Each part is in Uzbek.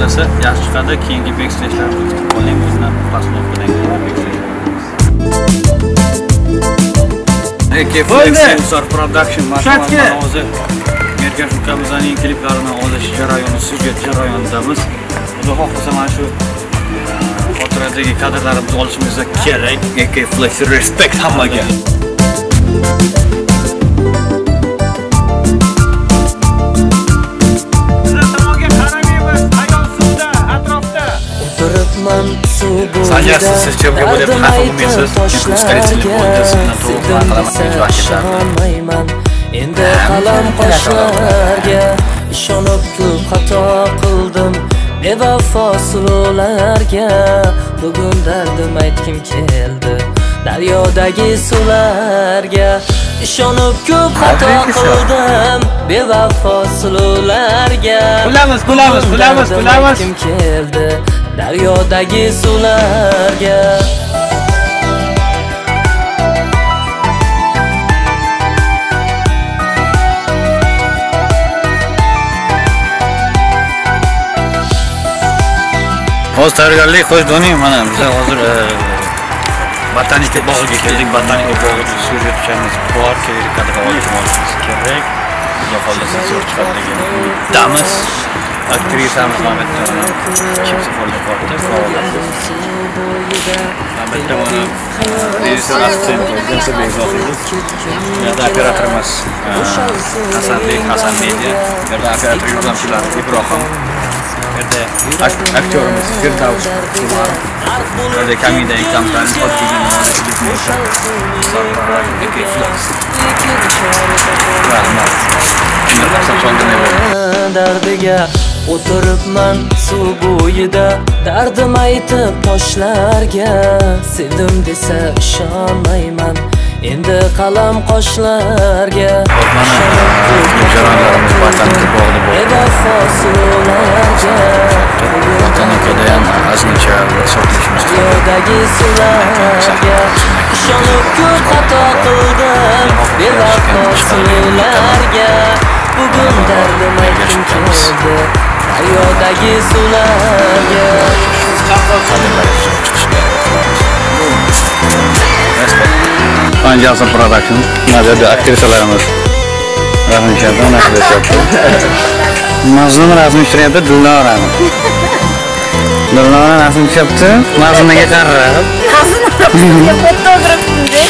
xohlasa yaxshi chiqadi. Keyingi backstage'lar kutib qoling, bizni postanovkadan keyin Flex Sensor Production mashinalarning o'zi Merkash ukamizning kliplarini olish jarayoni, syujet jarayonidamiz. Xudo xohlasa mana shu xotiradagi kadrlarimizni olishimiz kerak. AK Flex respect hammaga. Sanjasiz, siz chabga bo'lib xafa bo'lmaysiz. Ustozlik bo'ldi, sizni to'g'ri qilaman. Endi qalam qoshlarga ishonib ko'p xato qildim. Bevafo suvlarga bugun dardim aytkim keldi. Daryodagi suvlarga ishonib ko'p xato qildim. Bevafo suvlarga Kulamiz. Aytkim keldi. Daryodagi suvlarga Hozir tayyorgarlik qo'ydik, mana biz hozir botanika bog'iga keldik. Botanika bog'ida syujet tushamiz. Bor kerak kadr olishimiz kerak. Xudo xohlasa zo'r chiqadi degan umiddamiz. Aktrisamiz Mamatjon chipsi folda bordi. Mamatjon rejissyor assistent Jensabek Zohirov. Yana operatorimiz Hasan Media. Yana operator yordamchilar Ibrohim. Yerda aktyorimiz Firdavs Umarov. Yerda komediya kompaniya xodimlari dardiga o'tiribman suv bo'yida, dardim aytib toshlarga. Sevdim desa ishonmayman, endi qalam qoshlarga. Jarayonlarimiz botanika bog'ida bevafo suvlarga, botanikada ham aznicha sotilishimiz daryodagi suvlarga ishonib ko'p xato qildim. Bevafo suvlarga bugun dardim aytkim keldi. Daryodagi suvlarga Panjasa Production. Nazarda aktrisalarimiz Rahimjon aktrisa. Mazlum rasmiychiryapti Dilnora. Dilnora rasmiychiryapti. Mazlumaga qarab. Mazlumga fotograf qildi.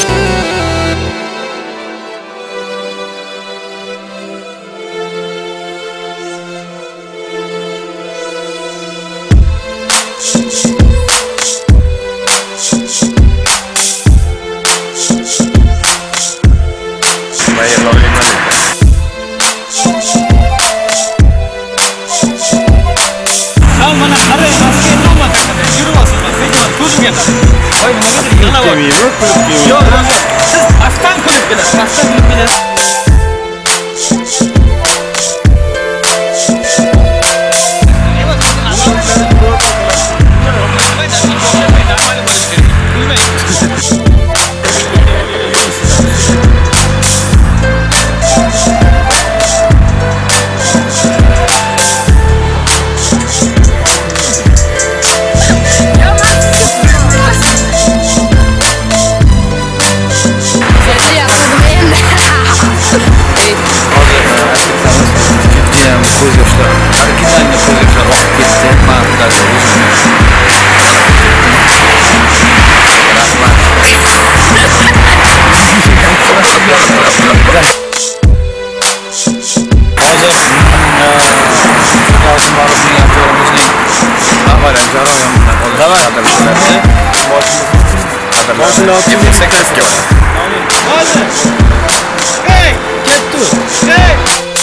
Hey, get to. Hey.